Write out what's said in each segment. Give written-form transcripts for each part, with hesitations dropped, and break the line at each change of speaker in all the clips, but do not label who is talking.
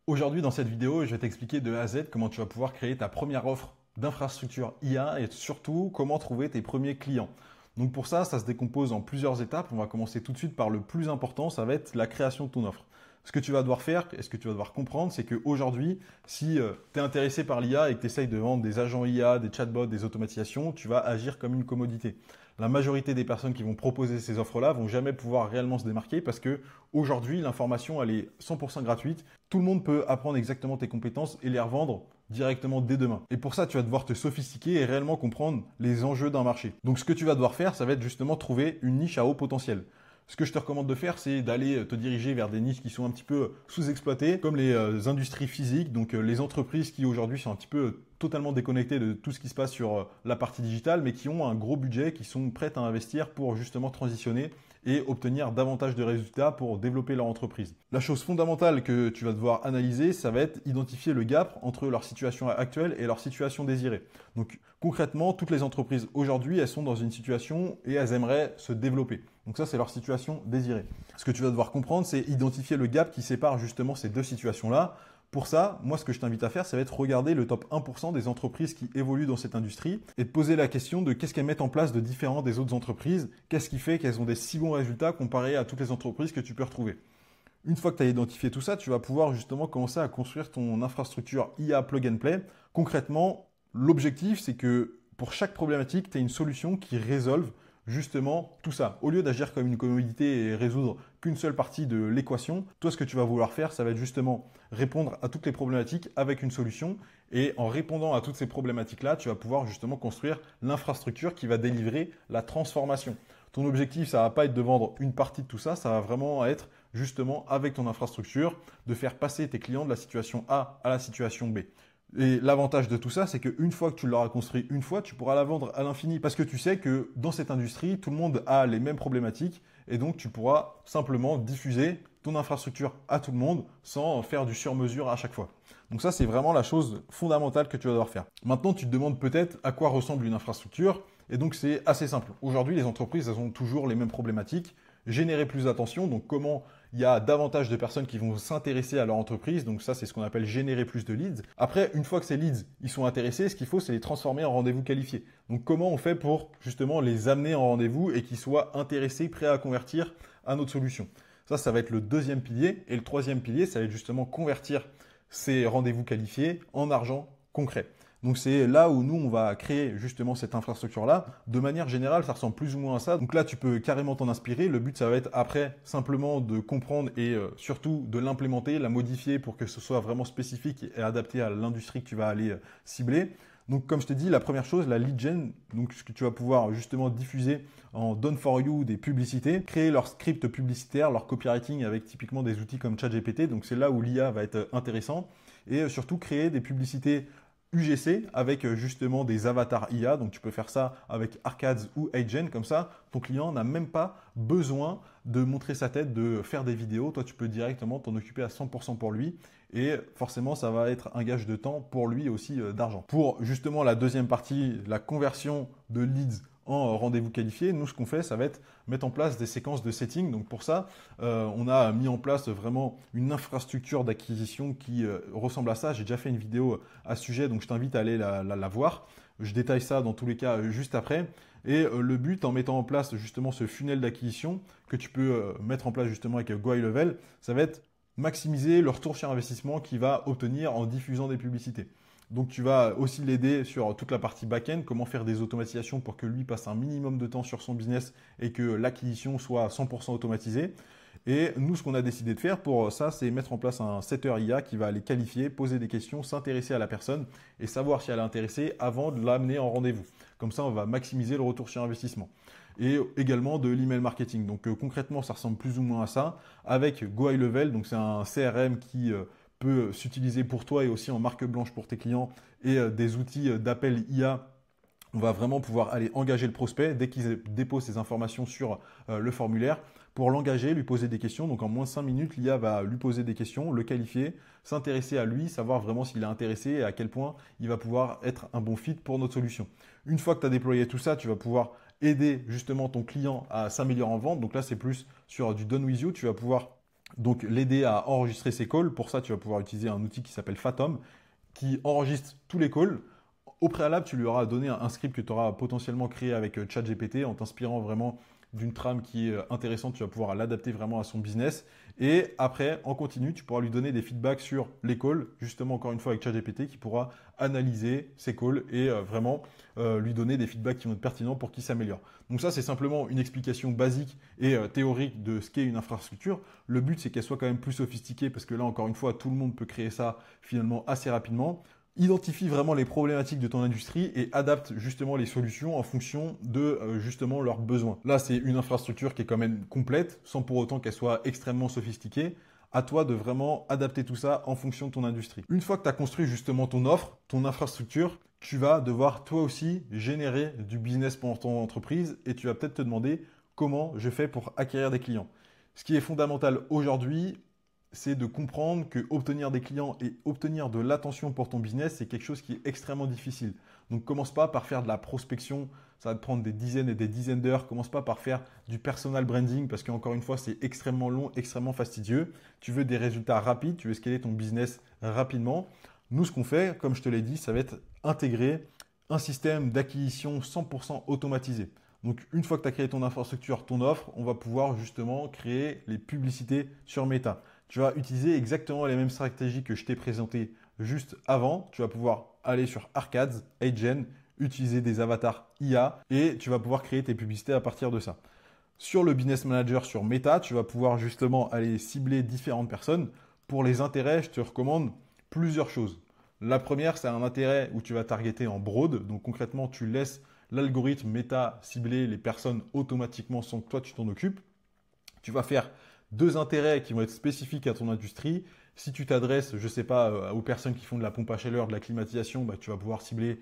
Aujourd'hui, dans cette vidéo, je vais t'expliquer de A à Z comment tu vas pouvoir créer ta première offre d'infrastructure IA et surtout comment trouver tes premiers clients. Donc pour ça, ça se décompose en plusieurs étapes. On va commencer tout de suite par le plus important, ça va être la création de ton offre. Ce que tu vas devoir faire et ce que tu vas devoir comprendre, c'est qu'aujourd'hui, si tu es intéressé par l'IA et que tu essayes de vendre des agents IA, des chatbots, des automatisations, tu vas agir comme une commodité. La majorité des personnes qui vont proposer ces offres-là vont jamais pouvoir réellement se démarquer parce que aujourd'hui, l'information, elle est 100% gratuite. Tout le monde peut apprendre exactement tes compétences et les revendre directement dès demain. Et pour ça, tu vas devoir te sophistiquer et réellement comprendre les enjeux d'un marché. Donc ce que tu vas devoir faire, ça va être justement trouver une niche à haut potentiel. Ce que je te recommande de faire, c'est d'aller te diriger vers des niches qui sont un petit peu sous-exploitées, comme les industries physiques, donc les entreprises qui aujourd'hui sont un petit peu totalement déconnectées de tout ce qui se passe sur la partie digitale, mais qui ont un gros budget, qui sont prêtes à investir pour justement transitionner et obtenir davantage de résultats pour développer leur entreprise. La chose fondamentale que tu vas devoir analyser, ça va être identifier le gap entre leur situation actuelle et leur situation désirée. Donc concrètement, toutes les entreprises aujourd'hui, elles sont dans une situation et elles aimeraient se développer. Donc ça, c'est leur situation désirée. Ce que tu vas devoir comprendre, c'est identifier le gap qui sépare justement ces deux situations-là. Pour ça, moi, ce que je t'invite à faire, ça va être regarder le top 1% des entreprises qui évoluent dans cette industrie et te poser la question de qu'est-ce qu'elles mettent en place de différent des autres entreprises, qu'est-ce qui fait qu'elles ont des si bons résultats comparés à toutes les entreprises que tu peux retrouver. Une fois que tu as identifié tout ça, tu vas pouvoir justement commencer à construire ton infrastructure IA plug and play. Concrètement, l'objectif, c'est que pour chaque problématique, tu aies une solution qui résolve justement tout ça. Au lieu d'agir comme une commodité et résoudre qu'une seule partie de l'équation, toi, ce que tu vas vouloir faire, ça va être justement répondre à toutes les problématiques avec une solution. Et en répondant à toutes ces problématiques-là, tu vas pouvoir justement construire l'infrastructure qui va délivrer la transformation. Ton objectif, ça va pas être de vendre une partie de tout ça, ça va vraiment être justement avec ton infrastructure de faire passer tes clients de la situation A à la situation B. Et l'avantage de tout ça, c'est qu'une fois que tu l'auras construit une fois, tu pourras la vendre à l'infini. Parce que tu sais que dans cette industrie, tout le monde a les mêmes problématiques. Et donc, tu pourras simplement diffuser ton infrastructure à tout le monde sans faire du sur-mesure à chaque fois. Donc ça, c'est vraiment la chose fondamentale que tu vas devoir faire. Maintenant, tu te demandes peut-être à quoi ressemble une infrastructure. Et donc, c'est assez simple. Aujourd'hui, les entreprises, elles ont toujours les mêmes problématiques. Générer plus d'attention, donc comment il y a davantage de personnes qui vont s'intéresser à leur entreprise. Donc ça, c'est ce qu'on appelle générer plus de leads. Après, une fois que ces leads, ils sont intéressés, ce qu'il faut, c'est les transformer en rendez-vous qualifiés. Donc comment on fait pour justement les amener en rendez-vous et qu'ils soient intéressés, prêts à convertir à notre solution. Ça va être le deuxième pilier. Et le troisième pilier, ça va être justement convertir ces rendez-vous qualifiés en argent concret. Donc c'est là où nous, on va créer justement cette infrastructure-là. De manière générale, ça ressemble plus ou moins à ça. Donc là, tu peux carrément t'en inspirer. Le but, ça va être après simplement de comprendre et surtout de l'implémenter, la modifier pour que ce soit vraiment spécifique et adapté à l'industrie que tu vas aller cibler. Donc comme je t'ai dit, la première chose, la lead gen, donc ce que tu vas pouvoir justement diffuser en done for you des publicités, créer leur script publicitaire, leur copywriting avec typiquement des outils comme ChatGPT. Donc c'est là où l'IA va être intéressant. Et surtout créer des publicités UGC avec justement des avatars IA. Donc tu peux faire ça avec Arcades ou Agent. Comme ça, ton client n'a même pas besoin de montrer sa tête, de faire des vidéos. Toi, tu peux directement t'en occuper à 100% pour lui. Et forcément, ça va être un gage de temps pour lui aussi d'argent. Pour justement la deuxième partie, la conversion de leads en rendez-vous qualifié, nous, ce qu'on fait, ça va être mettre en place des séquences de setting. Donc pour ça, on a mis en place vraiment une infrastructure d'acquisition qui ressemble à ça. J'ai déjà fait une vidéo à ce sujet, donc je t'invite à aller la voir. Je détaille ça dans tous les cas juste après. Et le but, en mettant en place justement ce funnel d'acquisition que tu peux mettre en place justement avec GoHighLevel, ça va être maximiser le retour sur investissement qu'il va obtenir en diffusant des publicités. Donc tu vas aussi l'aider sur toute la partie back-end, comment faire des automatisations pour que lui passe un minimum de temps sur son business et que l'acquisition soit 100% automatisée. Et nous, ce qu'on a décidé de faire pour ça, c'est mettre en place un setter IA qui va aller qualifier, poser des questions, s'intéresser à la personne et savoir si elle est intéressée avant de l'amener en rendez-vous. Comme ça, on va maximiser le retour sur investissement. Et également de l'email marketing. Donc concrètement, ça ressemble plus ou moins à ça avec GoHighLevel. Donc c'est un CRM qui peut s'utiliser pour toi et aussi en marque blanche pour tes clients et des outils d'appel IA. On va vraiment pouvoir aller engager le prospect dès qu'il dépose ses informations sur le formulaire pour l'engager, lui poser des questions. Donc en moins de 5 minutes, l'IA va lui poser des questions, le qualifier, s'intéresser à lui, savoir vraiment s'il est intéressé et à quel point il va pouvoir être un bon fit pour notre solution. Une fois que tu as déployé tout ça, tu vas pouvoir aider justement ton client à s'améliorer en vente. Donc là, c'est plus sur du done with you. Tu vas pouvoir Donc l'aider à enregistrer ses calls. Pour ça, tu vas pouvoir utiliser un outil qui s'appelle Fathom, qui enregistre tous les calls. Au préalable, tu lui auras donné un script que tu auras potentiellement créé avec ChatGPT en t'inspirant vraiment d'une trame qui est intéressante. Tu vas pouvoir l'adapter vraiment à son business. Et après, en continu, tu pourras lui donner des feedbacks sur les calls, justement encore une fois avec ChatGPT qui pourra analyser ses calls et vraiment lui donner des feedbacks qui vont être pertinents pour qu'il s'améliore. Donc ça, c'est simplement une explication basique et théorique de ce qu'est une infrastructure. Le but, c'est qu'elle soit quand même plus sophistiquée parce que là, encore une fois, tout le monde peut créer ça finalement assez rapidement. Identifie vraiment les problématiques de ton industrie et adapte justement les solutions en fonction de justement leurs besoins. Là, c'est une infrastructure qui est quand même complète, sans pour autant qu'elle soit extrêmement sophistiquée. À toi de vraiment adapter tout ça en fonction de ton industrie. Une fois que tu as construit justement ton offre, ton infrastructure, tu vas devoir toi aussi générer du business pour ton entreprise et tu vas peut-être te demander comment je fais pour acquérir des clients. Ce qui est fondamental aujourd'hui, c'est de comprendre que obtenir des clients et obtenir de l'attention pour ton business, c'est quelque chose qui est extrêmement difficile. Donc commence pas par faire de la prospection, ça va te prendre des dizaines et des dizaines d'heures. Commence pas par faire du personal branding parce qu'encore une fois, c'est extrêmement long, extrêmement fastidieux. Tu veux des résultats rapides, tu veux scaler ton business rapidement. Nous, ce qu'on fait, comme je te l'ai dit, ça va être intégrer un système d'acquisition 100% automatisé. Donc, une fois que tu as créé ton infrastructure, ton offre, on va pouvoir justement créer les publicités sur Meta. Tu vas utiliser exactement les mêmes stratégies que je t'ai présentées juste avant. Tu vas pouvoir aller sur Arcads, Agent, utiliser des avatars IA et tu vas pouvoir créer tes publicités à partir de ça. Sur le Business Manager sur Meta, tu vas pouvoir justement aller cibler différentes personnes. Pour les intérêts, je te recommande plusieurs choses. La première, c'est un intérêt où tu vas targeter en broad. Donc concrètement, tu laisses l'algorithme Meta cibler les personnes automatiquement sans que toi tu t'en occupes. Tu vas faire 2 intérêts qui vont être spécifiques à ton industrie. Si tu t'adresses, je ne sais pas, aux personnes qui font de la pompe à chaleur, de la climatisation, bah, tu vas pouvoir cibler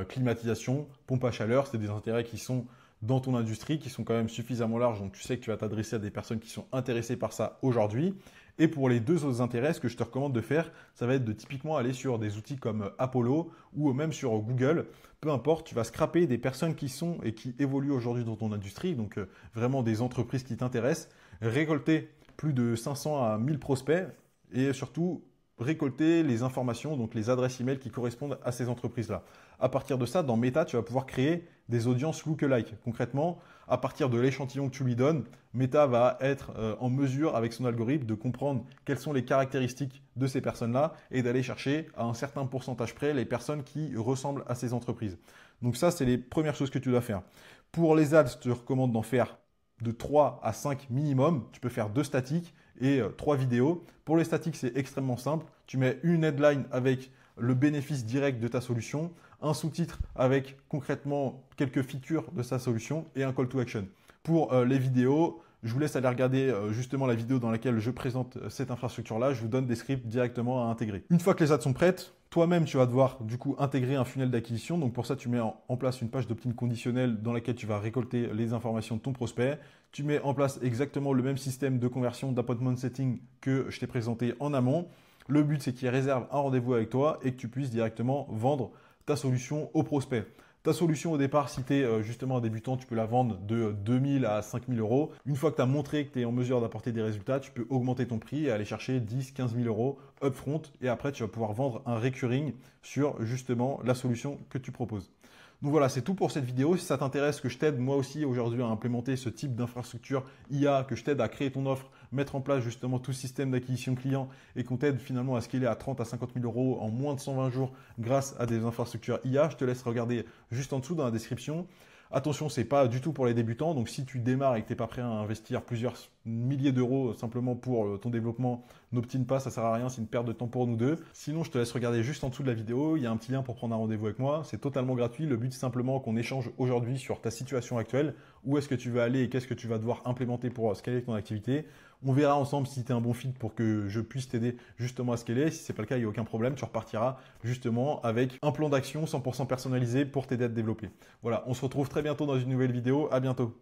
climatisation, pompe à chaleur. C'est des intérêts qui sont dans ton industrie, qui sont quand même suffisamment larges. Donc, tu sais que tu vas t'adresser à des personnes qui sont intéressées par ça aujourd'hui. Et pour les 2 autres intérêts, ce que je te recommande de faire, ça va être de typiquement aller sur des outils comme Apollo ou même sur Google. Peu importe, tu vas scraper des personnes qui sont et qui évoluent aujourd'hui dans ton industrie, donc vraiment des entreprises qui t'intéressent, récolter plus de 500 à 1000 prospects et surtout récolter les informations, donc les adresses email qui correspondent à ces entreprises-là. À partir de ça, dans Meta, tu vas pouvoir créer des audiences lookalike. Concrètement, à partir de l'échantillon que tu lui donnes, Meta va être en mesure, avec son algorithme, de comprendre quelles sont les caractéristiques de ces personnes-là et d'aller chercher à un certain pourcentage près les personnes qui ressemblent à ces entreprises. Donc ça, c'est les premières choses que tu dois faire. Pour les ads, je te recommande d'en faire de 3 à 5 minimum. Tu peux faire 2 statiques et 3 vidéos. Pour les statiques, c'est extrêmement simple. Tu mets une headline avec le bénéfice direct de ta solution, un sous-titre avec concrètement quelques features de sa solution et un call to action. Pour les vidéos, je vous laisse aller regarder justement la vidéo dans laquelle je présente cette infrastructure-là. Je vous donne des scripts directement à intégrer. Une fois que les ads sont prêtes, toi-même, tu vas devoir du coup intégrer un funnel d'acquisition. Donc pour ça, tu mets en place une page d'opt-in conditionnel dans laquelle tu vas récolter les informations de ton prospect. Tu mets en place exactement le même système de conversion d'appointment setting que je t'ai présenté en amont. Le but, c'est qu'il réserve un rendez-vous avec toi et que tu puisses directement vendre ta solution au prospect. Ta solution au départ, si tu es justement un débutant, tu peux la vendre de 2000 à 5000 euros. Une fois que tu as montré que tu es en mesure d'apporter des résultats, tu peux augmenter ton prix et aller chercher 10 15 000 euros upfront. Et après, tu vas pouvoir vendre un recurring sur justement la solution que tu proposes. Donc voilà, c'est tout pour cette vidéo. Si ça t'intéresse que je t'aide moi aussi aujourd'hui à implémenter ce type d'infrastructure IA, que je t'aide à créer ton offre, mettre en place justement tout ce système d'acquisition client et qu'on t'aide finalement à scaler à 30 à 50 000 euros en moins de 120 jours grâce à des infrastructures IA, je te laisse regarder juste en dessous dans la description. Attention, ce n'est pas du tout pour les débutants. Donc, si tu démarres et que tu n'es pas prêt à investir plusieurs milliers d'euros simplement pour ton développement, n'obtine pas, ça ne sert à rien, c'est une perte de temps pour nous deux. Sinon, je te laisse regarder juste en dessous de la vidéo. Il y a un petit lien pour prendre un rendez-vous avec moi. C'est totalement gratuit. Le but, c'est simplement qu'on échange aujourd'hui sur ta situation actuelle. Où est-ce que tu veux aller et qu'est-ce que tu vas devoir implémenter pour scaler ton activité. On verra ensemble si tu es un bon fit pour que je puisse t'aider justement à scaler. Si ce n'est pas le cas, il n'y a aucun problème. Tu repartiras justement avec un plan d'action 100% personnalisé pour t'aider à te développer. Voilà, on se retrouve très bientôt dans une nouvelle vidéo. À bientôt.